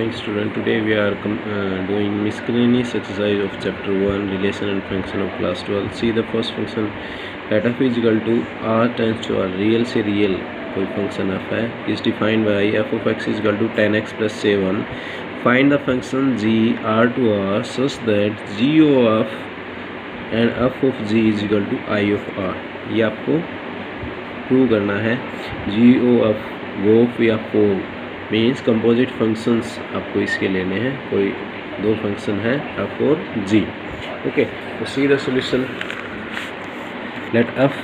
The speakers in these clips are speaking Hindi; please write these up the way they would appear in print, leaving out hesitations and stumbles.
morning student. Today we are doing miscellaneous exercise of chapter 1 relation and function of class 12. See the first function, let f is equal to r tends to r, real से real कोई function f है, is defined by f of x is equal to 10x plus 7. Find the function g r to r such that g of and f of g is equal to I of r. ये आपको प्रूव करना है. g of वो या फोर मीन्स कंपोजिट फंक्शंस आपको इसके लेने हैं. कोई दो फंक्शन है एफ और जी. ओके, तो see the solution. Let F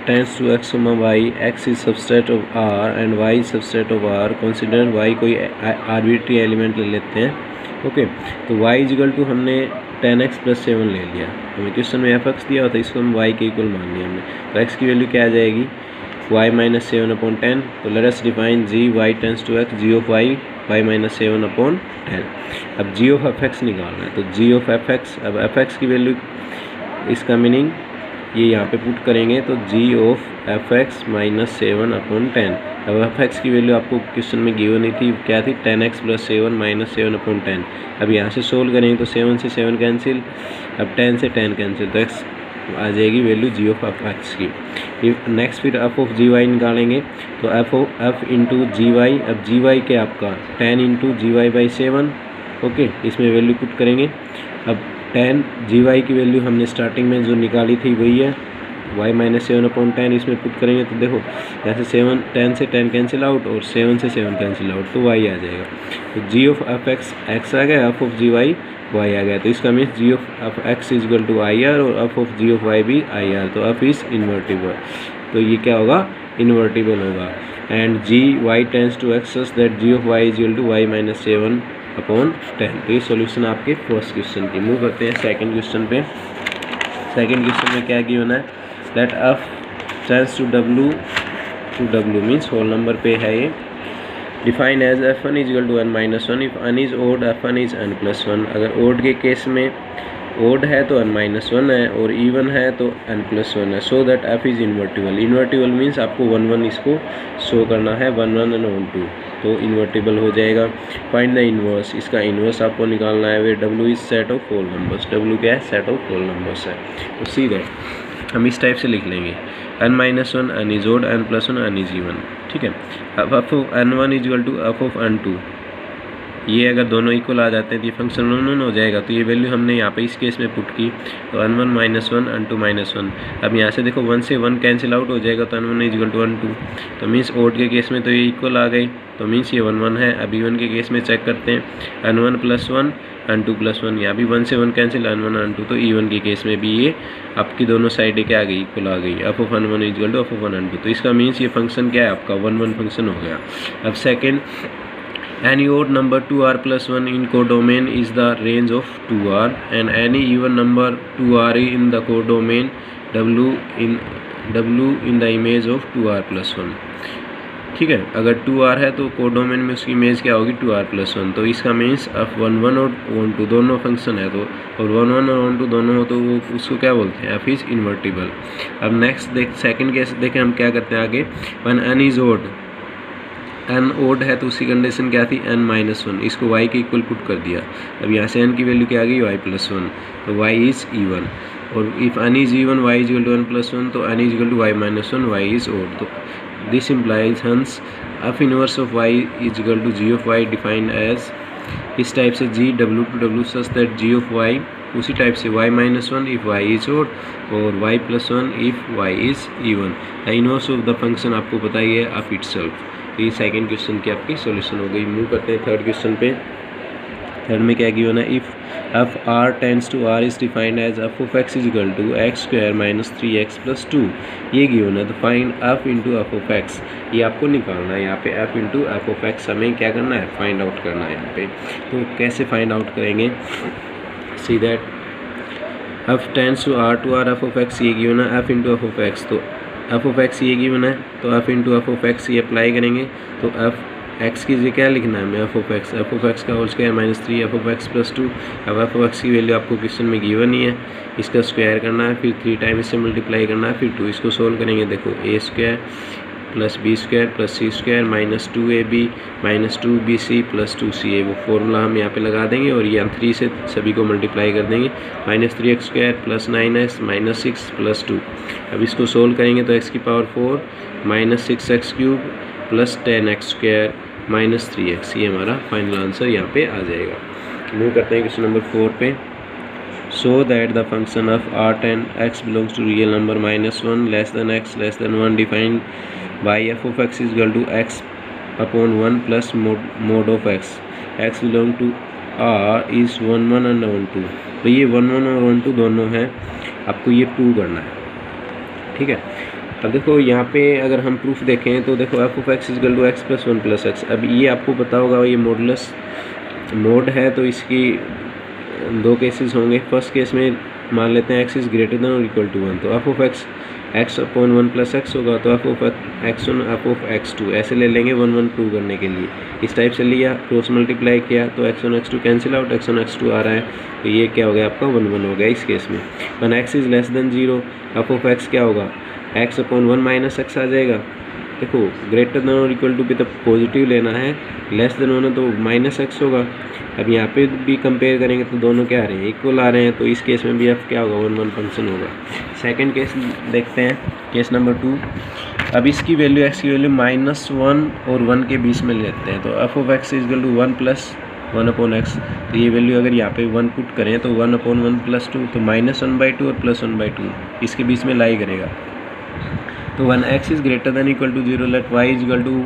tends to X Y, X is subset of R and Y is subset of R. Consider Y कोई आर्बिट्री एलिमेंट ले लेते हैं. ओके, तो वाई इज इक्वल टू हमने 10x प्लस 7 ले लिया. हमें क्वेश्चन में एफ एक्स दिया होता है, इसको हम वाई के इक्वल मान लिया हमने. तो एक्स की वैल्यू क्या आ जाएगी, y minus 7 upon 10. तो let us define g y tends to x, g of y minus 7 upon 10. अब g of f(x) निकालना है, तो g of f(x), अब f(x) की वैल्यू, इसका मीनिंग ये यहाँ पे पुट करेंगे तो g of f(x) minus 7 upon 10. अब f(x) की वैल्यू आपको क्वेश्चन में गिवन नहीं थी, क्या थी, 10x plus 7 minus 7 upon 10. अब यहाँ से सोल्व करेंगे तो 7 से 7 कैंसिल, अब 10 से 10 कैंसिल, तो x आ जाएगी value g of f x की. नेक्स्ट फिर f ऑफ जी वाई निकालेंगे, तो f इंटू जी वाई. अब जी वाई क्या आपका 10 into g y by 7. Okay, इसमें वैल्यू पुट करेंगे. अब 10 जी वाई की वैल्यू हमने स्टार्टिंग में जो निकाली थी वही है, y माइनस 7 अपॉन 10. इसमें पुट करेंगे तो देखो यहाँ से 10 से 10 कैंसिल आउट और 7 से 7 कैंसिल आउट, तो y आ जाएगा. तो g ऑफ एफ एक्स आ गया, f of g y y आ गया. तो इसका means g of f x is equal to I R और f of g of y भी आई आर. तो f इज़ इन्वर्टिबल, तो ये क्या होगा, इन्वर्टिबल होगा. And g y tends to x such that g of y is equal to y minus 7 upon 10. तो ये सॉल्यूशन आपके फर्स्ट क्वेश्चन की. मूव करते हैं सेकंड क्वेश्चन पे. सेकंड क्वेश्चन में क्या गिवन है, that f tends to w means whole number पे है ये. Define as f1 is equal to n minus 1. If n is odd f1 is n plus 1. अगर ओड के केस में ओड है तो n माइनस 1 है और इवन है तो n प्लस 1 है. So that f is invertible. Invertible means आपको 1 1 इसको शो करना है, 1 1 एंड 1 2, तो इन्वर्टिबल हो जाएगा. Find the inverse. इसका इन्वर्स आपको निकालना है. Where w is set of whole numbers. w क्या है, सेट ऑफ होल नंबर्स है. तो सी दैट हम इस टाइप से लिख लेंगे, n minus 1 n is odd, n plus 1 n is even. ठीक है. अब f of n1 is equal to f of n2. ये अगर दोनों इक्वल आ जाते हैं तो ये फंक्शन 1 हो जाएगा. तो ये वैल्यू हमने यहाँ पे इस केस में पुट की, तो n1 माइनस 1 n2 माइनस 1. अब यहाँ से देखो 1 से 1 कैंसिल आउट हो जाएगा, तो n1 is equal to n2. तो मीन्स ओड के केस में तो ये इक्वल आ गई, तो मीन्स ये 1 1 है. अब इवन के केस में चेक करते हैं, n1 प्लस 1 n2 प्लस 1. यहाँ भी 1 से 1 कैंसिल, n1 n2. तो इवन के केस में भी ये आपकी दोनों साइड क्या आ गई, इक्वल आ गई. f of n1 is equal to f of n2. तो इसका मीन्स ये फंक्शन क्या है आपका 1 1 फंक्शन हो गया. अब second, any odd number 2r plus 1 in codomain is the range of 2r and any even number 2r in the codomain w in the image of 2r plus 1. ठीक है. अगर 2r है तो कोडोमेन में उसकी इमेज क्या होगी, 2r प्लस 1. तो इसका मीन्स f 1 1 और 1 2 दोनों फंक्शन है, तो और 1 1 और 1 2 दोनों हो तो वो उसको क्या बोलते हैं, f इज़ इन्वर्टिबल. अब नेक्स्ट सेकंड केस देखें हम क्या करते हैं आगे. One n is odd, n odd है तो उसकी कंडीशन क्या थी, n माइनस 1. इसको y के इक्वल पुट कर दिया. अब यहाँ से n की वैल्यू क्या आ गई, y प्लस 1. तो y इज़ इवन. और if n is even y is equal to n plus 1, तो n is equal to y minus 1, y is odd. तो this implies hence f inverse of y is equal to g of y defined as, इस टाइप से g w to w such that g of y, उसी टाइप से y minus 1 if y is odd और y plus 1 if y is even. The inverse of the function आपको पता ही है ऑफ इटसेल्फ. तो ये सेकेंड क्वेश्चन की आपकी सॉल्यूशन हो गई. मूव करते हैं थर्ड क्वेश्चन पे. थर्ड में क्या गिवन है, if f r tends to r is defined as f of x is equal to x square minus 3x plus 2. ये गिवन है. तो find f into f of x. ये आपको निकालना है. यहाँ पे f into f of x हमें क्या करना है, फाइंड आउट करना है यहाँ पे. तो कैसे फाइंड आउट करेंगे, see that f tends to r f of x ये गिवन है, f into f of x. तो एफ ऑफ एक्स ये गिवन है, तो f into f of x ये अप्लाई करेंगे. तो एफ एक्स की क्या लिखना है हमें, एफ ऑफ एक्स का whole square minus 3 f of x plus 2. अब एफ ऑफ एक्स की वैल्यू आपको क्वेश्चन में गिवन ही है, इसका स्क्वायर करना है, फिर 3 टाइम इससे मल्टीप्लाई करना है, फिर 2. इसको सोल्व करेंगे. देखो a square plus b square plus c square minus 2ab minus 2bc plus 2ca। वो फॉर्मूला हम यहाँ पे लगा देंगे और ये हम 3 से सभी को मल्टीप्लाई कर देंगे। Minus 3x square plus 9x minus 6 plus 2। अब इसको सोल्व करेंगे तो x की power 4 minus 6x cube plus 10x square minus 3x। ये हमारा फाइनल आंसर यहाँ पे आ जाएगा। मूव करते हैं क्वेश्चन नंबर 4 पे। So that the function of r10 x belongs to real number -1 less than x less than 1 defined by f of x is equal to x upon 1 plus mod of x। x belong to r is 1 1 and 1 2। तो ये 1 1 और 1 2 दोनों हैं, आपको ये प्रूव करना है। ठीक है, अब देखो यहाँ पे अगर हम प्रूफ देखें तो देखो f of x is equal to x plus 1 plus x। अब ये आपको पता होगा ये मॉडुलस मोड है, तो इसकी दो केसेस होंगे। फर्स्ट केस में मान लेते हैं x इज़ ग्रेटर देन और इक्वल टू 1, तो f of x upon 1 plus x होगा, तो f of x1 f of x2 ऐसे ले लेंगे 1 1 प्रूव करने के लिए। इस टाइप से लिया, क्रॉस मल्टीप्लाई किया तो x1 x2 cancel out, x1 x2 आ रहा है, तो ये क्या हो गया आपका 1 1 हो गया इस केस में। One x is less than 0, f of x क्या होगा x अपॉन 1 माइनस एक्स आ जाएगा। देखो ग्रेटर देन और इक्वल टू भी तो पॉजिटिव लेना है, लेस देन होना तो माइनस एक्स होगा। अब यहाँ पे भी कंपेयर करेंगे तो दोनों क्या आ रहे हैं, इक्वल आ रहे हैं, तो इस केस में भी f क्या होगा 1 1 फंक्शन होगा। सेकंड केस देखते हैं, केस नंबर 2। अब इसकी वैल्यू x की वैल्यू -1 और 1 के बीच में लेते हैं, तो f of x is equal to 1 plus 1 upon x। तो ये वैल्यू अगर यहाँ पे 1 पुट करें तो 1 अपॉन 1 प्लस 2, तो -1/2 और +1/2 इसके बीच में लाई करेगा। तो 1x is greater than equal to 0 let y is equal to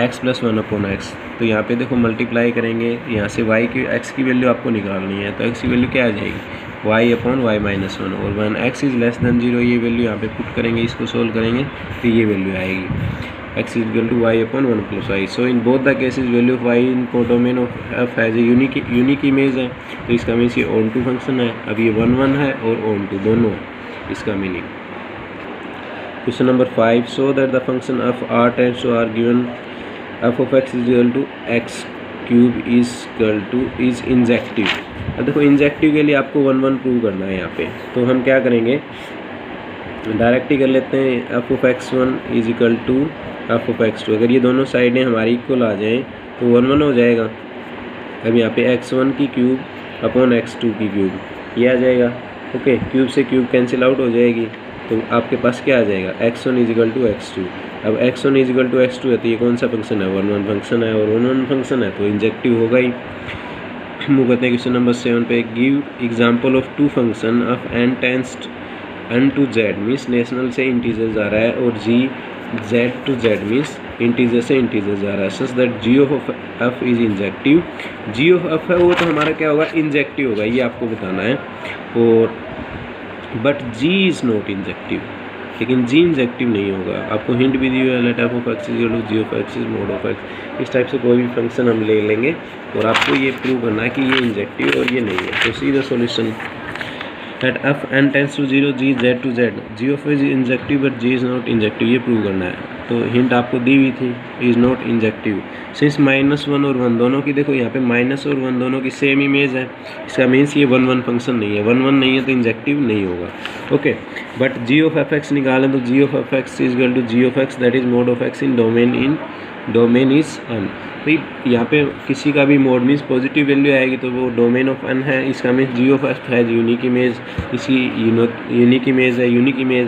x plus 1 upon x। तो यहाँ पे देखो मल्टीप्लाई करेंगे, यहाँ से y की x की वैल्यू आपको निकालनी है, तो x की वैल्यू क्या आ जाएगी y अपॉन y माइनस 1। और 1x इज़ लेस देन 0 ये वैल्यू यहाँ पे पुट करेंगे, इसको सोल्व करेंगे तो ये वैल्यू आएगी x is equal to y upon 1 plus y। So in both the cases value of y in codomain of f has a unique image है, तो इसका मीन्स ये ऑन टू फंक्शन है। अब ये 1 1 है और ऑन टू दोनों इसका मीनिंग। Question number 5, so that the function of r tends to r given f of x is equal to x cube is injective. अब देखो इंजेक्टिव के लिए आपको 1 1 प्रूव करना है यहाँ पे, तो हम क्या करेंगे डायरेक्ट ही कर लेते हैं। f of x1 is equal to f of x2। अगर ये दोनों साइडें हमारी इक्वल आ जाएँ तो 1 1 हो जाएगा। अब यहाँ पे x1 की क्यूब अपॉन x2 की क्यूब ये आ जाएगा। ओके, क्यूब से क्यूब कैंसिल आउट हो जाएगी, तो आपके पास क्या आ जाएगा x1 is equal to x2। अब x1 is equal to x2 है, तो ये कौन सा फंक्शन है 1 1 फंक्शन है, और 1 1 फंक्शन है तो इंजेक्टिव होगा ही। मूव करते हैं क्वेश्चन नंबर 7 पे। Give example of two function of n tends n to z means natural से इंटीजर जा रहा है, और g z to z means integer से इंटीजर जा रहा है, such that g of f is injective. g of f है वो तो हमारा क्या होगा इंजेक्टिव होगा, ये आपको बताना है। और but g is not injective, लेकिन g इंजेक्टिव नहीं होगा। आपको हिंट भी दी हुई है, let f of x is equal to g of x is mod of x। इस टाइप से कोई भी फंक्शन हम ले लेंगे और आपको ये प्रूव करना है कि ये इंजेक्टिव और ये नहीं है। तो see the solution at f n tends to 0 g z to z g of is injective but g is not injective, ये प्रूव करना है। तो हिंट आपको दी हुई थी इज़ नॉट इंजेक्टिव। सिंस -1 और 1 दोनों की देखो यहाँ पे माइनस और 1 दोनों की सेम इमेज है, इसका मीन्स ये 1 1 फंक्शन नहीं है। 1 1 नहीं है तो इंजेक्टिव नहीं होगा। Okay, but g of f x निकालें तो g of f x is equal to g of x that is mod of x in domain is n। तो यहाँ पे किसी का भी मोड मीन्स पॉजिटिव वैल्यू आएगी तो वो डोमेन ऑफ n है, इसका मीन्स g ऑफ f है यूनिक इमेज, इसकी यूनिक इमेज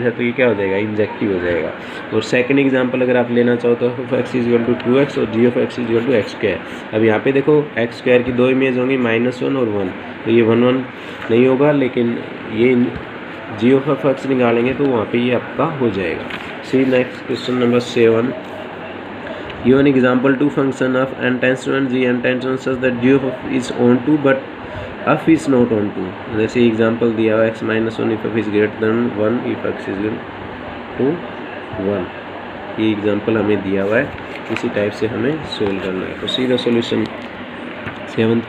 है, तो ये क्या हो जाएगा इंजेक्टिव हो जाएगा। और सेकंड एग्जांपल अगर आप लेना चाहो तो f of x is equal to 2x और g of x is equal to x square. अब यहाँ पे देखो x स्क्वायर की दो इमेज होंगी -1 और 1, तो ये 1 1 नहीं होगा, लेकिन ये g ऑफ x निकालेंगे तो वहाँ पे ये आपका हो जाएगा। See next question number 7। Given example two function of n tends to n g n tends to n such that g of f is on to but f is not on to। जैसे एग्जाम्पल दिया हुआ x -1 if f is greater than 1 if x is equal to 1। ये एग्जाम्पल हमें दिया हुआ है, इसी टाइप से हमें सोल्व करना है। तो see the solution 7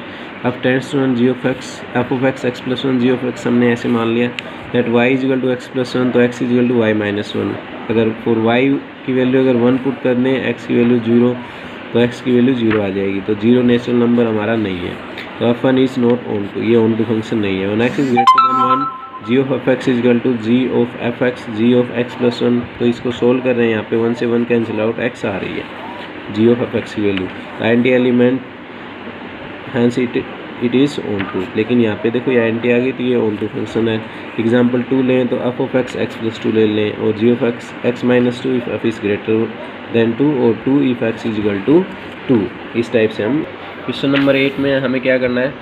f tends to n g of x f of x plus 1 g of x हमने ऐसे मान लिया that y is equal to x plus 1 तो x is equal to y minus 1। अगर फॉर y की वैल्यू अगर 1 पुट कर दें x की वैल्यू 0 तो x की वैल्यू 0 आ जाएगी, तो 0 नेचुरल नंबर हमारा नहीं है। तो f1 is not onto, ये ऑन टू फंक्शन नहीं है। One x is greater than 1 g of f x is equal to ji of f x g of x plus 1। तो इसको सोल्व कर रहे हैं, यहाँ पे 1 से 1 कैंसिल आउट, एक्स आ रही है जी ऑफ एफ एक्स की value. Any element hence it is onto, लेकिन यहाँ पे देखो ये एंटी आ गई तो ये ऑन टू फंक्शन है। एग्जाम्पल 2 लें तो f of x x plus 2 ले लें, और g of x x minus 2 if f is greater than 2, और 2 if x is equal to 2। इस टाइप से हम क्वेश्चन नंबर 8 में हमें क्या करना है,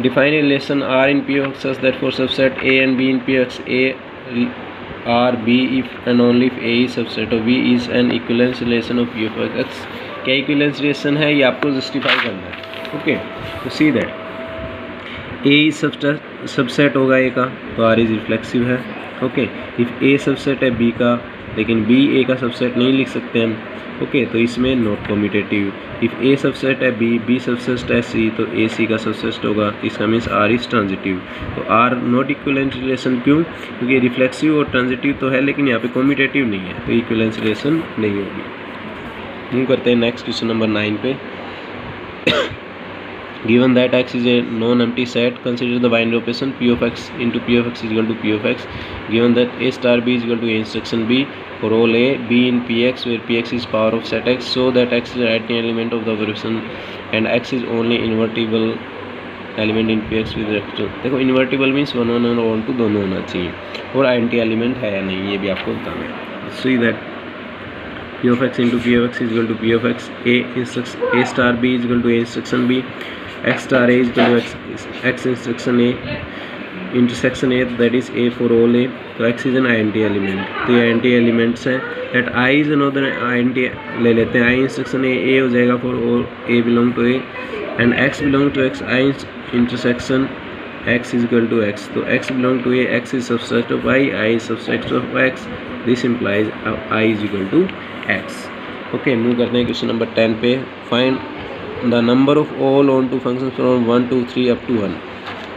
define relation r in p of x such that for subset a and b in p x a r b if and only if a is subset of b is an equivalence relation of p of x. क्या इक्विवेलेंस रिलेशन है ये आपको जस्टिफाई करना है। ओके, तो see that a is subset होगा ए का, तो आर इज रिफ्लेक्सिव है। ओके, इफ़ ए सबसेट है बी का, लेकिन बी ए का सबसेट नहीं लिख सकते हम। ओके, तो इसमें not commutative. If a subset है बी, बी सबसेट है सी, तो ए सी का सबसेट होगा, इसका मीन्स आर इज ट्रांजिटिव। तो आर नॉट इक्विवेलेंट रिलेशन, क्यों? क्योंकि रिफ्लेक्सिव और ट्रांजिटिव तो है, लेकिन यहाँ पे कम्यूटेटिव नहीं है, तो इक्विवेलेंस रिलेशन नहीं होगी। मूव करते हैं नेक्स्ट क्वेश्चन नंबर 9 पे। Given that x is a non-empty set, consider the binary operation p of x into p of x is equal to p of x. Given that a star b is equal to a instruction b for all a b in px, where px is power of set x, so that x is the right element of the operation and x is only invertible element in px with respect to, देखो invertible means 1 1 और 1 2 दोनों होना चाहिए, और एंटी एलिमेंट है या नहीं ये भी आपको बताना है। See that p of x into p of x is equal to p of x, a star b is equal to a instruction b, x star a is equal to x instruction a intersection a, that is a for all a। तो x is an INT element, तो ये INT elements हैं। that I is another INT ले लेते हैं, I instruction a हो जाएगा for all a belong to a and x belong to x, I intersection x is equal to x, तो x belong to a, x is subset of I is subset of x, this implies I is equal to x। Okay, move करते हैं क्वेश्चन नंबर 10 पे। Find the number of all onto function from 1 to 3 up to 1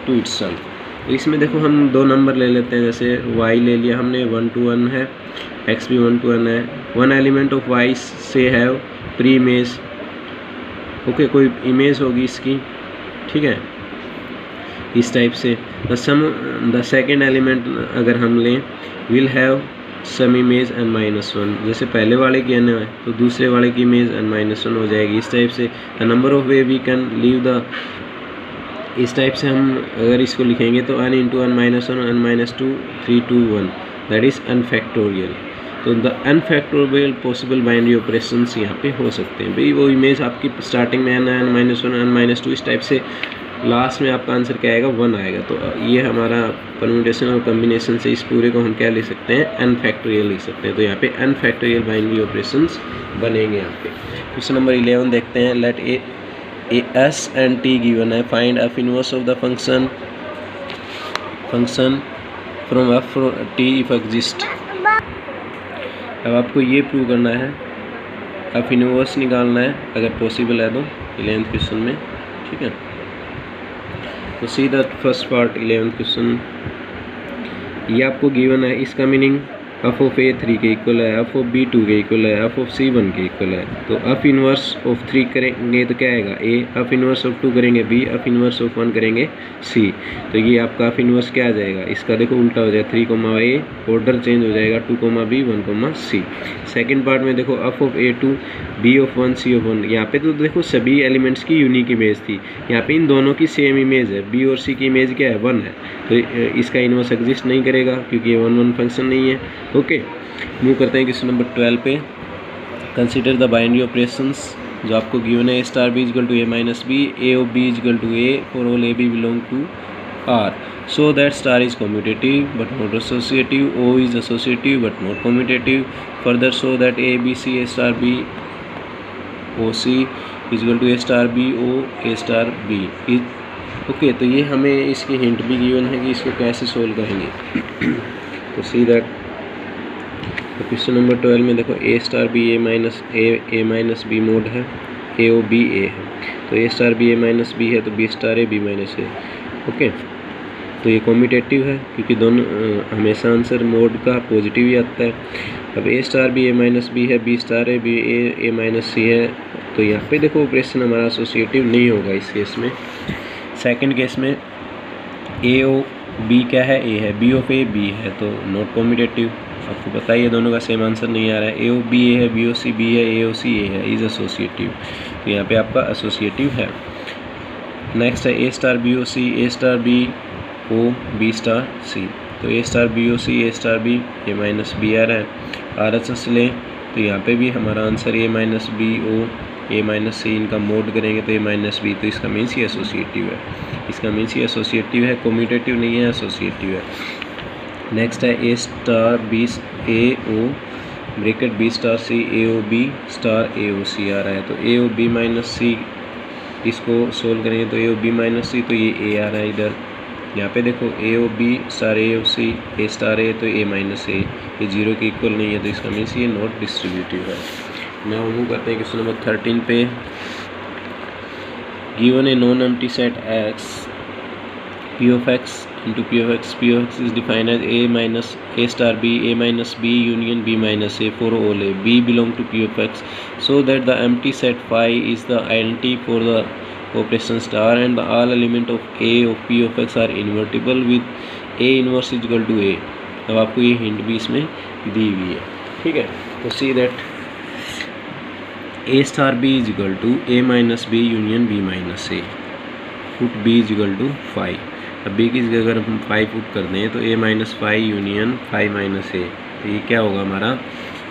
to itself. इसमें देखो हम दो नंबर ले लेते हैं, जैसे y ले लिया हमने 1 to 1 है, x भी 1 to 1 है। वन एलिमेंट ऑफ y से हैव प्री इमेज। ओके, कोई इमेज होगी इसकी, ठीक है, इस टाइप से। द सेकेंड एलिमेंट अगर हम लें will have some image n -1, जैसे पहले वाले की एन है तो दूसरे वाले की इमेज एन -1 हो जाएगी। इस टाइप से the number of way we can leave the, इस टाइप से हम अगर इसको लिखेंगे तो n into n -1 n -2 3 2 1, that is n factorial. तो the n factorial possible binary operations यहाँ पे हो सकते हैं। भाई वो इमेज आपकी स्टार्टिंग में n -1 n -2 इस टाइप से, लास्ट में आपका आंसर क्या आएगा 1 आएगा। तो ये हमारा परम्यूटेशन और कम्बिनेशन से इस पूरे को हम क्या लिख सकते हैं, n फैक्टोरियल लिख सकते हैं। तो यहाँ पे n फैक्टोरियल बाइनरी ऑपरेशंस बनेंगे यहाँ पे। क्वेश्चन नंबर 11 देखते हैं। Let A S and T given है, find f inverse of the function from f T if exist. अब आपको ये प्रूव करना है, एफ इनवर्स निकालना है अगर पॉसिबल है तो 11th क्वेश्चन में, ठीक है। तो see the first part 11th question, ये आपको गिवन है, इसका मीनिंग एफ ऑफ ए 3 के इक्वल है, एफ ऑफ बी 2 के इक्वल है, एफ ऑफ सी 1 के इक्वल है। तो एफ इनवर्स ऑफ 3 करेंगे तो क्या आएगा ए, एफ इनवर्स ऑफ 2 करेंगे बी, एफ इनवर्स ऑफ 1 करेंगे सी। तो ये आपका एफ इनवर्स क्या आ जाएगा, इसका देखो उल्टा हो जाएगा, 3 ए, ऑर्डर चेंज हो जाएगा 2 बी 1 सी। सेकेंड पार्ट में देखो f of a 2 b of 1 c of 1, यहाँ पे तो देखो सभी एलिमेंट्स की यूनिक इमेज थी, यहाँ पे इन दोनों की सेम इमेज है, बी और सी की इमेज क्या है 1 है, तो इसका इनवर्स एग्जिस्ट नहीं करेगा क्योंकि ये 1 1 फंक्शन नहीं है। ओके, मूव करते हैं क्वेश्चन नंबर 12 पे। कंसीडर द बाइनरी ऑपरेशंस जो आपको गिवन है, a star b is equal to a minus b, a of b is equal to a for all a b belong to R, so that star is commutative but not associative, o is associative but not commutative, further so that a b c a star b o c is equal to a star b o a star b. Okay, तो ये हमें इसकी हिंट भी गिवन है कि इसको कैसे सोल्व करेंगे। तो सी दैट तो क्वेश्चन नंबर 12 में देखो a star b a minus b mod है, ए ओ बी ए है, तो a star b a minus b है तो b star a b minus a. Okay, तो ये कॉम्यूटेटिव है क्योंकि दोनों हमेशा आंसर मोड का पॉजिटिव ही आता है। अब a star b a minus b है, b star a b a minus सी है, तो यहाँ पे देखो ऑपरेशन हमारा एसोसिएटिव नहीं होगा इस केस में। सेकंड केस में ए ओ बी क्या है, ए है, बी ऑफ ए बी है, तो नॉट कॉम्यूटेटिव। आपको पता ही है दोनों का सेम आंसर नहीं आ रहा है। ए ऑफ बी ए है, बी ओ सी बी है, ए ओ सी ए है, इज एसोसिएटिव, तो यहाँ पे आपका एसोसिएटिव है। नेक्स्ट है a star b o c, a star b o b star c, तो a star b o c a star b, a minus b आ रहा है। आर एस एस लें तो यहाँ पे भी हमारा answer a minus b o a minus c, इनका मोड करेंगे तो ए माइनस बी, तो इसका मीन्स ये एसोसिएटिव है, इसका मीन्स ये एसोसिएटिव है, कम्यूटेटिव नहीं है, एसोसिएटिव है। नेक्स्ट है a star b A O bracket B star C A o b star ए ओ सी आ रहा है, तो ए ओ बी माइनस सी, इसको सोल्व करेंगे तो ए ओ बी माइनस सी, तो ये ए आ रहा है इधर। यहाँ पे देखो ए o b star A O c a star ए, तो ए माइनस ए, ये जीरो के इक्वल नहीं है, तो इसका मीन्स ये नॉट डिस्ट्रीब्यूटिव है। नाउ मूव करते हैं क्वेश्चन नंबर 13 पे। Given a non empty set x P of x into p of x is defined as a minus a star b, a minus b union b minus a for all a b belong to p of x, so that the empty set phi is the identity for the operation star and the all element of a of p of x are invertible with a inverse is equal to a। अब आपको ये हिंट भी इसमें दी हुई है, ठीक है। तो see that a star b is equal to a minus b union b minus a, put b is equal to phi। अब b की जगह अगर हम फाई पुट कर दें तो a minus phi union phi minus a, तो ये क्या होगा हमारा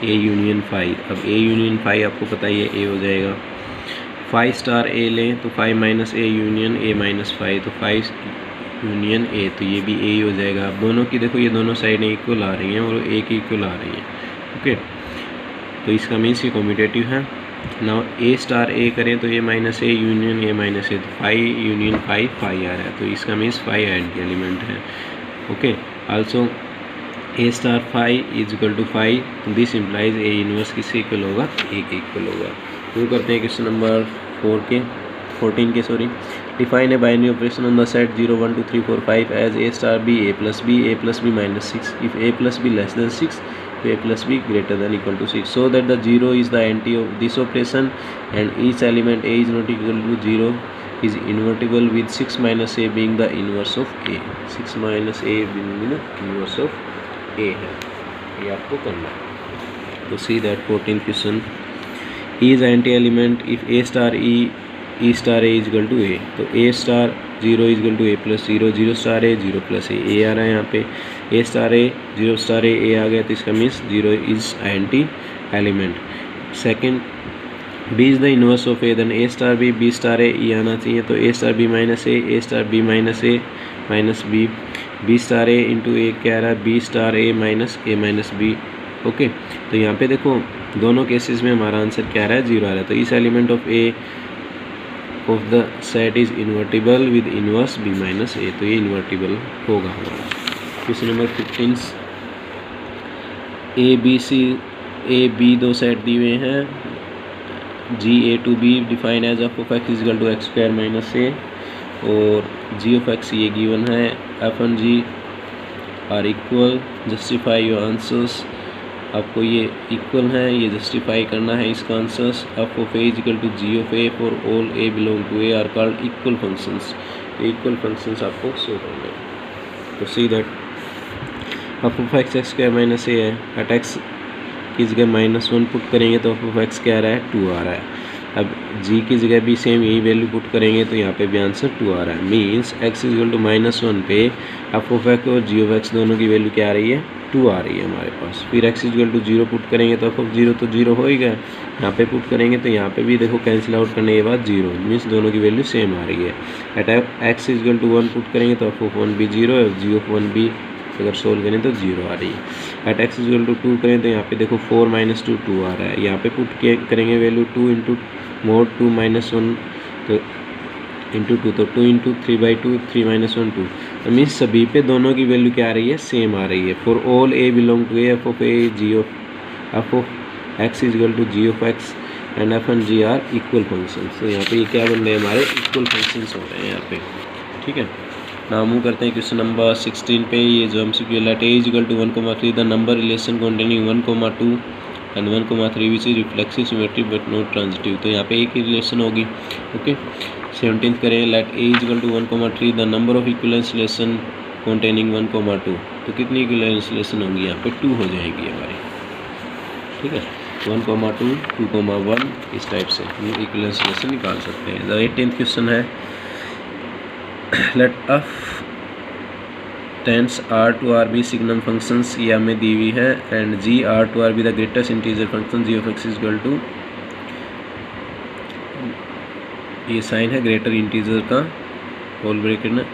a यूनियन फाई। अब a यूनियन फाई आपको पता ही है a हो जाएगा। फाई स्टार a लें तो phi minus a union a minus phi, तो फाई यूनियन a, तो ये भी a ही हो जाएगा। अब दोनों की देखो ये दोनों साइडें इक्वल आ रही हैं और a की इक्वल आ रही हैं, ओके, तो इसका मीन्स ये कम्यूटेटिव है। नाउ ए स्टार ए करें तो a minus a union a minus a, तो फाई यूनियन फाई फाई आ रहा है, तो इसका मीन्स फाई आइडेंटिटी एलिमेंट है, okay. Also a star phi is equal to phi, this implies a inverse किससे इक्वल होगा, ए के इक्वल होगा। शुरू करते हैं क्वेश्चन नंबर 14 के sorry. Define a binary operation on the set 0 1 2 3 4 5 as a star b a plus b minus 6 if a plus b less than 6 a plus b greater than equal to 6, so that the 0 is the entity of this operation and each element a is not equal to 0 is invertible with 6 minus a being the inverse of a, 6 minus a being the inverse of a है, ये आपको करना है। तो see that 14th question, e is anti element if a star e star a is equal to a, तो a star 0 is equal to a plus 0, 0 star a 0 plus a आ रहा है यहाँ पे, ए स्टार ए 0 स्टार ए आ गया, तो इसका means 0 is anti element. Second, b is the inverse of a, then a star b star a आना चाहिए, तो a star b minus a star b minus a minus b star a into a क्या आ रहा है, b star a minus b, okay. तो यहाँ पे देखो दोनों केसेस में हमारा आंसर क्या आ रहा है, 0 आ रहा है, तो इस element of a of the set is invertible with inverse b minus a, तो ये इन्वर्टिबल होगा हमारा। क्वेश्चन नंबर 15, ए बी दो सेट दिए हुए हैं, g a to b define as f of x is equal to x square minus a, और जी ऑफ एक्स ये गिवन है, f and ji are equal, justify your answers. आपको ये इक्वल है, ये जस्टिफाई करना है इसका answers. F of a is equal to ji of a for all A belong to a are called equal functions, equal functions आपको शो करना है। तो see that f of x square minus a है, एट एक्स की जगह -1 पुट करेंगे तो एफ ऑफ एक्स क्या आ रहा है, 2 आ रहा है। अब जी की जगह भी सेम यही वैल्यू पुट करेंगे तो यहाँ पे भी आंसर 2 आ रहा है, मीन्स एक्स इक्वल टू -1 पे एफ ऑफ एक्स और जी ऑफ एक्स दोनों की वैल्यू क्या आ रही है, 2 आ रही है हमारे पास। फिर एक्स इक्वल टू 0 पुट करेंगे तो एफ ऑफ 0 तो 0 हो ही गया, यहाँ पे पुट करेंगे तो यहाँ पे भी देखो कैंसिल आउट करने के बाद 0, मीन्स दोनों की वैल्यू सेम आ रही है। At x equal to 1 put करेंगे तो एफ ऑफ 1 भी 0 है, जी ऑफ 1 भी अगर सोल्व करें तो 0 आ रही है। एट एक्स इक्वल टू 2 करें तो यहाँ पे देखो 4 - 2 2 आ रहा है, यहाँ पे पुट करेंगे वैल्यू 2 इंटू मोड 2 -1 तो इंटू 2, तो 2 इंटू 3/2 3 -1 2, तो मीन्स सभी पे दोनों की वैल्यू क्या आ रही है, सेम आ रही है। For all A belong to A F of A G of F of X equal to ji of X and F and ji are equal function. तो यहाँ पे ये क्या बन रहे हैं, हमारे इक्वल फंक्शंस हो रहे हैं यहाँ पे, ठीक है। नाउ मूव करते हैं क्वेश्चन नंबर 16 पे। ये जो MCQ let A equal to 1,3 the number relation containing 1,2 and 1,3 which is reflexive symmetric but not transitive, तो यहाँ पे एक ही रिलेशन होगी, ओके। 17th करें, let A equal to 1,3 the number of equivalence relation containing 1,2, तो कितनी इक्विलेंस होंगी यहाँ पे 2 हो जाएगी हमारी, ठीक है। 1,2, 2,1 इस टाइप से ये इक्विलेंस निकाल सकते हैं। द 18th क्वेश्चन है let of tense R to R be signum functions, ये हमें दी हुई है, and ji R to R be the greatest integer function G of x is equal to, ये साइन है ग्रेटर इंटीजर का, होल ब्रैकेट में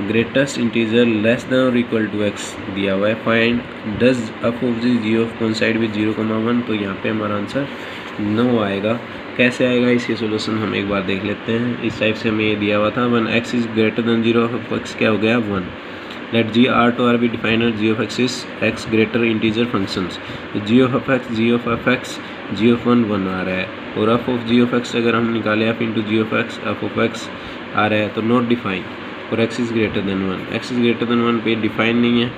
ग्रेटेस्ट इंटीजर लेस देन और इक्वल टू एक्स दिया हुआ है। Find does F of ji of coincide with 0,1, तो यहाँ पे हमारा आंसर 9 आएगा। कैसे आएगा इसके सोल्यूशन हम एक बार देख लेते हैं। इस टाइप से हमें ये दिया हुआ था, one x is greater than 0 of x क्या हो गया 1, let g R to R be defined g of x is x greater integer functions, g of x g of x g of 1 आ रहा है, और f of ji of x अगर हम निकाले f into g of x आ रहा है तो नॉट डिफाइन, और x is greater than 1, x is greater than 1 पे डिफाइन नहीं है,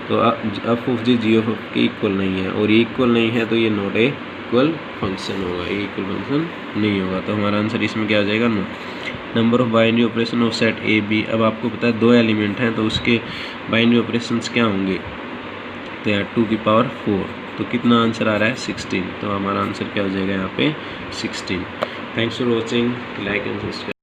तो एफ ऑफ जी ऑफ के इक्वल नहीं है, और ये इक्वल नहीं है तो ये नॉट ए इक्वल फंक्शन होगा, ये इक्वल फंक्शन नहीं होगा। तो हमारा आंसर इसमें क्या आ जाएगा 9। Number of binary operation of set A B, अब आपको पता है 2 एलिमेंट हैं तो उसके बाइनरी ऑपरेशंस क्या होंगे, तो यार 2 की पावर 4, तो कितना आंसर आ रहा है 16, तो हमारा आंसर क्या हो जाएगा यहाँ पे 16। Thanks for watching, like and subscribe.